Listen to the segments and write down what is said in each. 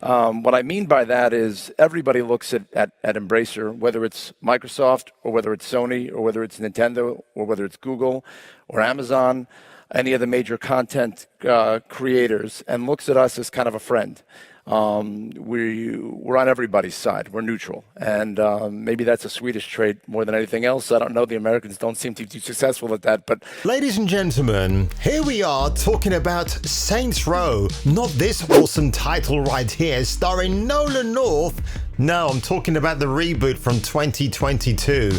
What I mean by that is everybody looks at Embracer, whether it's Microsoft or whether it's Sony or whether it's Nintendo or whether it's Google or Amazon, any of the major content creators, and looks at us as kind of a friend. We're on everybody's side. We're neutral. And maybe that's a Swedish trait more than anything else. I don't know. The Americans don't seem to be too successful at that. But ladies and gentlemen, here we are talking about Saints Row. Not this awesome title right here, starring Nolan North. No, I'm talking about the reboot from 2022.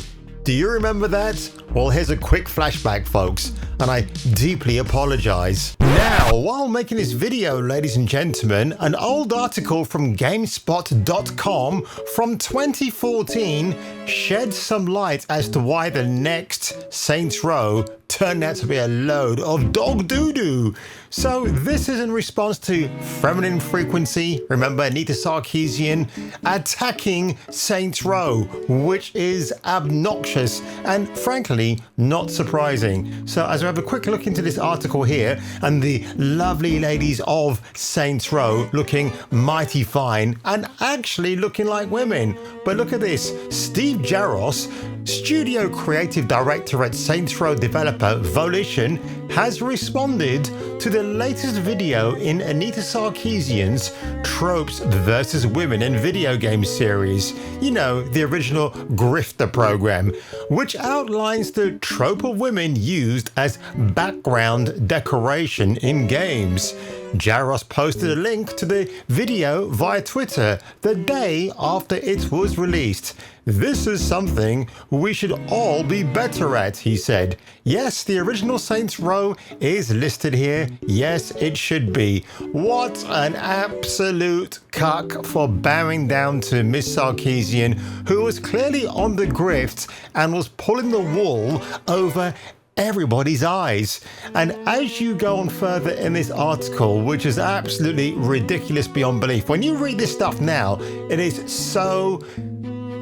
Do you remember that? Well, here's a quick flashback, folks, and I deeply apologize. Now, while making this video, ladies and gentlemen, an old article from GameSpot.com from 2014 sheds some light as to why the next Saints Row turned out to be a load of dog doo-doo. So this is in response to Feminine Frequency, remember Anita Sarkeesian, attacking Saints Row, which is obnoxious and frankly not surprising. So as we have a quick look into this article here, and the lovely ladies of Saints Row looking mighty fine and actually looking like women. But look at this, Steve Jaros, studio creative director at Saints Row developer Volition, has responded to the latest video in Anita Sarkeesian's Tropes vs. Women in Video Game series, you know, the original Grifter program, which outlines the trope of women used as background decoration in games. Jaros posted a link to the video via Twitter the day after it was released. "This is something we should all be better at," he said. Yes, the original Saints Row is listed here. Yes, it should be. What an absolute cuck for bowing down to Miss Sarkeesian, who was clearly on the grift and was pulling the wool over everybody's eyes. And as you go on further in this article, which is absolutely ridiculous beyond belief, when you read this stuff now, it is so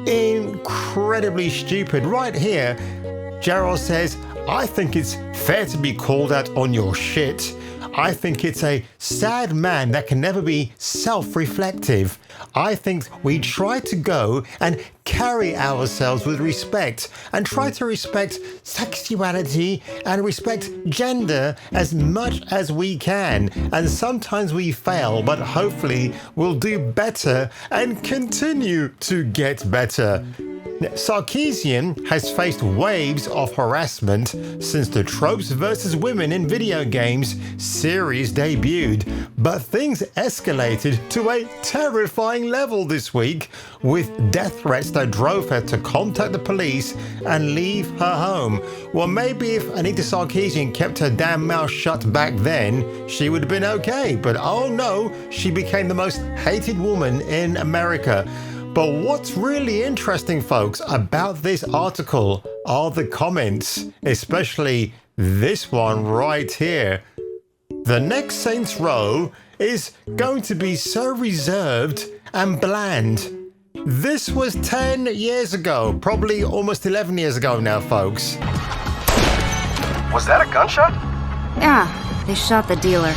incredibly stupid. Right here, Gerald says, "I think it's fair to be called out on your shit. I think it's a sad man that can never be self-reflective. I think we try to go and carry ourselves with respect and try to respect sexuality and respect gender as much as we can. And sometimes we fail, but hopefully we'll do better and continue to get better." Sarkeesian has faced waves of harassment since the Tropes vs. Women in Video Games series debuted, but things escalated to a terrifying level this week, with death threats that drove her to contact the police and leave her home. Well, maybe if Anita Sarkeesian kept her damn mouth shut back then, she would have been okay, but oh no, she became the most hated woman in America. But what's really interesting, folks, about this article are the comments, especially this one right here. The next Saints Row is going to be so reserved and bland. This was 10 years ago, probably almost 11 years ago now, folks. Was that a gunshot? Yeah, they shot the dealer.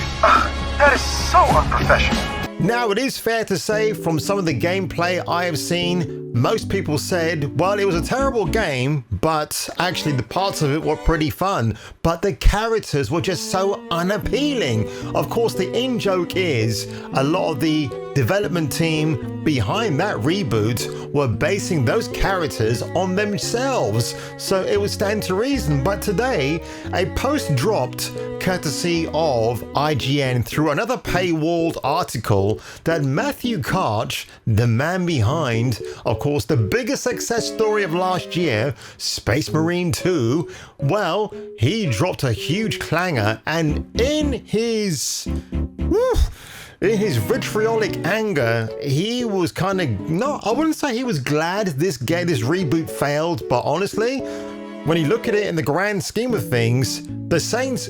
That is so unprofessional. Now, it is fair to say from some of the gameplay I have seen, most people said, well, it was a terrible game, but actually the parts of it were pretty fun. But the characters were just so unappealing. Of course, the in-joke is a lot of the development team behind that reboot were basing those characters on themselves, so it would stand to reason. But today, a post dropped courtesy of IGN through another paywalled article that Matthew Karch, the man behind, of course, the biggest success story of last year, Space Marine 2, well, he dropped a huge clanger, and in his vitriolic anger, he was kind of, no, I wouldn't say he was glad this reboot failed, but honestly, when you look at it in the grand scheme of things, the Saints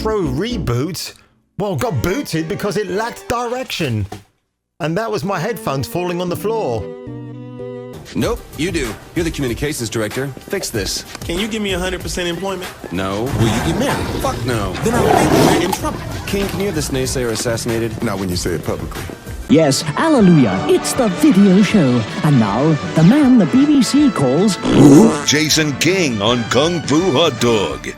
Row reboot, well, got booted because it lacked direction. And that was my headphones falling on the floor. Nope, you do. You're the communications director. Fix this. Can you give me 100% employment? No. Will you get married? Fuck no. Then I think we're in trouble. King, can you have this naysayer assassinated? Not when you say it publicly. Yes, hallelujah, it's the video show. And now, the man the BBC calls Jason King on Kung Fu Hot Dog.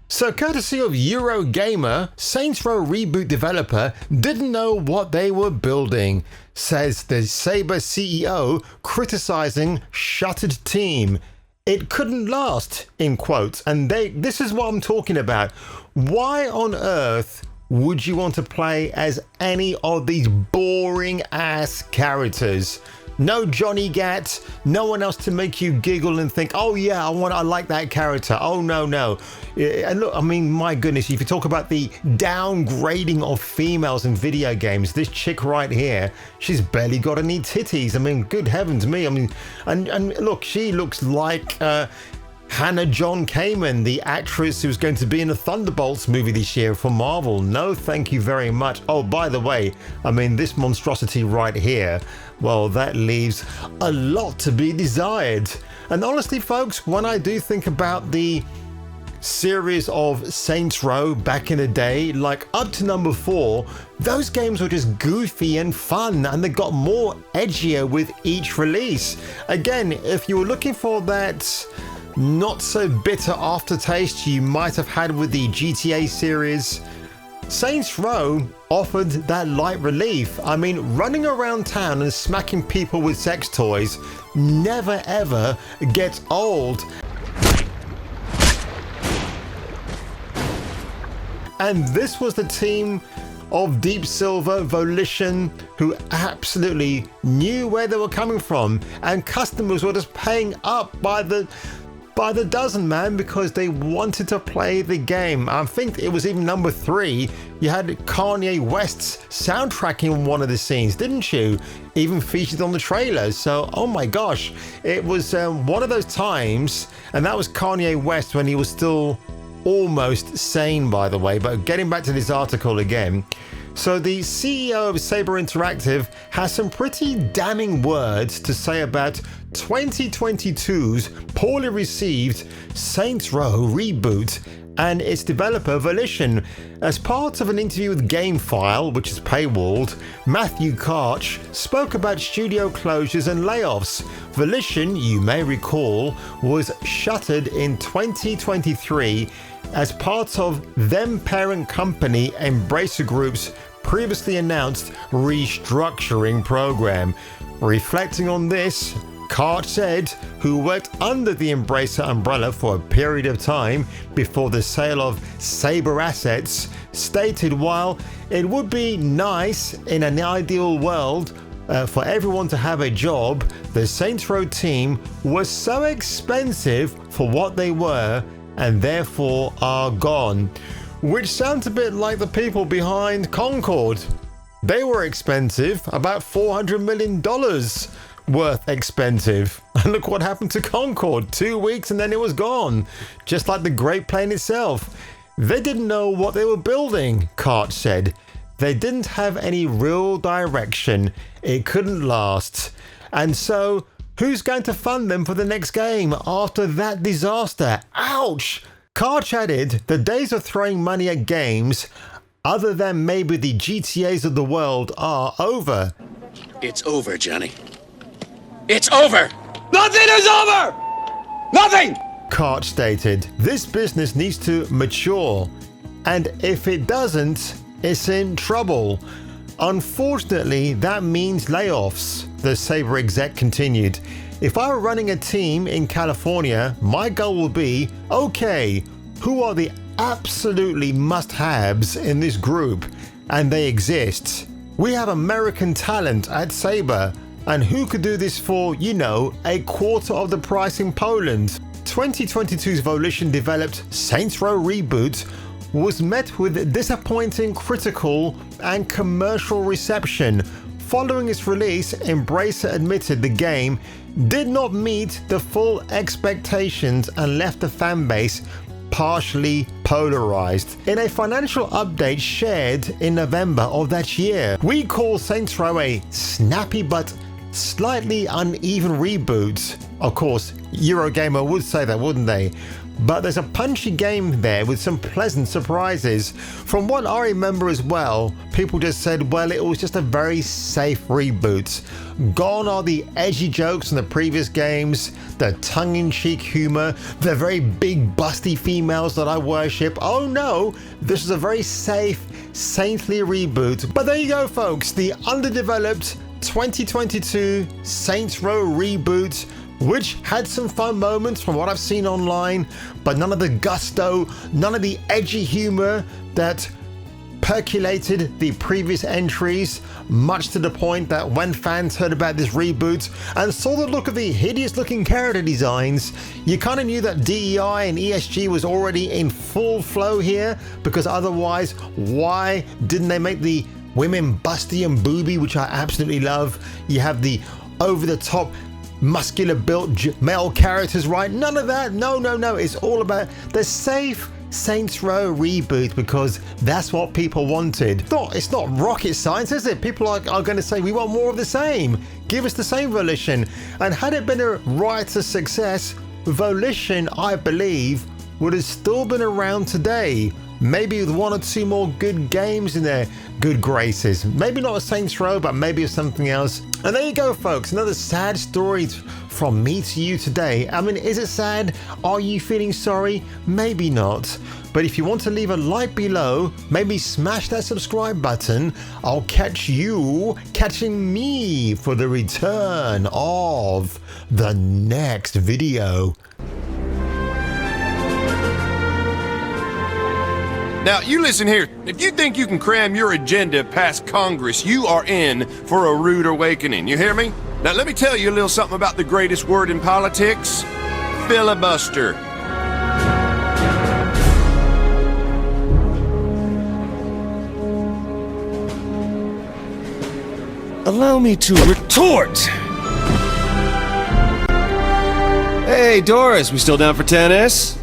So, courtesy of Eurogamer, Saints Row Reboot developer didn't know what they were building, says the Saber CEO criticizing shuttered team. It couldn't last, in quotes. And this is what I'm talking about. Why on earth would you want to play as any of these boring ass characters? No Johnny Gat, no one else to make you giggle and think, oh yeah, I like that character. Oh no. And look, I mean, my goodness, if you talk about the downgrading of females in video games, this chick right here, she's barely got any titties. I mean, good heavens me. I mean, and look, she looks like Hannah John Kamen, the actress who's going to be in the Thunderbolts movie this year for Marvel. No, thank you very much. Oh, by the way, I mean, this monstrosity right here, well, that leaves a lot to be desired. And honestly, folks, when I do think about the series of Saints Row back in the day, like up to number 4, those games were just goofy and fun, and they got more edgier with each release. Again, if you were looking for that not so bitter aftertaste you might have had with the GTA series, Saints Row offered that light relief. I mean, running around town and smacking people with sex toys never ever gets old. And this was the team of Deep Silver, Volition, who absolutely knew where they were coming from, and customers were just paying up by the dozen, man, because they wanted to play the game. I think it was even number 3. You had Kanye West's soundtrack in one of the scenes, didn't you? Even featured on the trailer. So, oh my gosh, it was one of those times, and that was Kanye West when he was still almost sane, by the way. But getting back to this article again, so the CEO of Saber Interactive has some pretty damning words to say about 2022's poorly received Saints Row Reboot and its developer Volition. As part of an interview with GameFile, which is paywalled, Matthew Karch spoke about studio closures and layoffs. Volition, you may recall, was shuttered in 2023 as part of them parent company Embracer Group's previously announced restructuring program. Reflecting on this, Karch said, who worked under the Embracer umbrella for a period of time before the sale of Saber assets, stated while it would be nice in an ideal world for everyone to have a job, the Saints Row team was so expensive for what they were and therefore are gone. Which sounds a bit like the people behind Concord. They were expensive, about $400 million worth expensive. And look what happened to Concord. 2 weeks and then it was gone. Just like the Great Plane itself. They didn't know what they were building, Karch said. They didn't have any real direction. It couldn't last. And so, who's going to fund them for the next game after that disaster? Ouch! Karch added, the days of throwing money at games, other than maybe the GTAs of the world, are over. It's over, Johnny. It's over! Nothing is over! Nothing! Karch stated, this business needs to mature, and if it doesn't, it's in trouble. Unfortunately, that means layoffs, the Saber exec continued. If I were running a team in California, my goal will be, okay, who are the absolutely must-haves in this group? And they exist. We have American talent at Saber, and who could do this for, you know, a quarter of the price in Poland? 2022's Volition developed Saints Row Reboot was met with disappointing critical and commercial reception. Following its release, Embracer admitted the game did not meet the full expectations and left the fanbase partially polarized. In a financial update shared in November of that year, we call Saints Row a snappy but slightly uneven reboot. Of course, Eurogamer would say that, wouldn't they? But there's a punchy game there with some pleasant surprises. From what I remember as well, people just said, well, it was just a very safe reboot. Gone are the edgy jokes from the previous games, the tongue-in-cheek humor, the very big busty females that I worship. Oh no, this is a very safe, saintly reboot. But there you go, folks, the underdeveloped 2022 Saints Row reboot, which had some fun moments from what I've seen online, but none of the gusto, none of the edgy humor that percolated the previous entries, much to the point that when fans heard about this reboot and saw the look of the hideous looking character designs, you kind of knew that DEI and ESG was already in full flow here, because otherwise, why didn't they make the women busty and booby, which I absolutely love? You have the over-the-top muscular built male characters, right? None of that. No. It's all about the safe Saints Row reboot, because that's what people wanted. It's not rocket science, is it? People are going to say, we want more of the same. Give us the same Volition. And had it been a riotous success, Volition, I believe, would have still been around today. Maybe with one or two more good games in their good graces. Maybe not a Saints Row, but maybe something else. And there you go, folks. Another sad story from me to you today. I mean, is it sad? Are you feeling sorry? Maybe not. But if you want to leave a like below, maybe smash that subscribe button. I'll catch you catching me for the return of the next video. Now, you listen here. If you think you can cram your agenda past Congress, you are in for a rude awakening. You hear me? Now, let me tell you a little something about the greatest word in politics. Filibuster. Allow me to retort! Hey, Doris, we still down for tennis?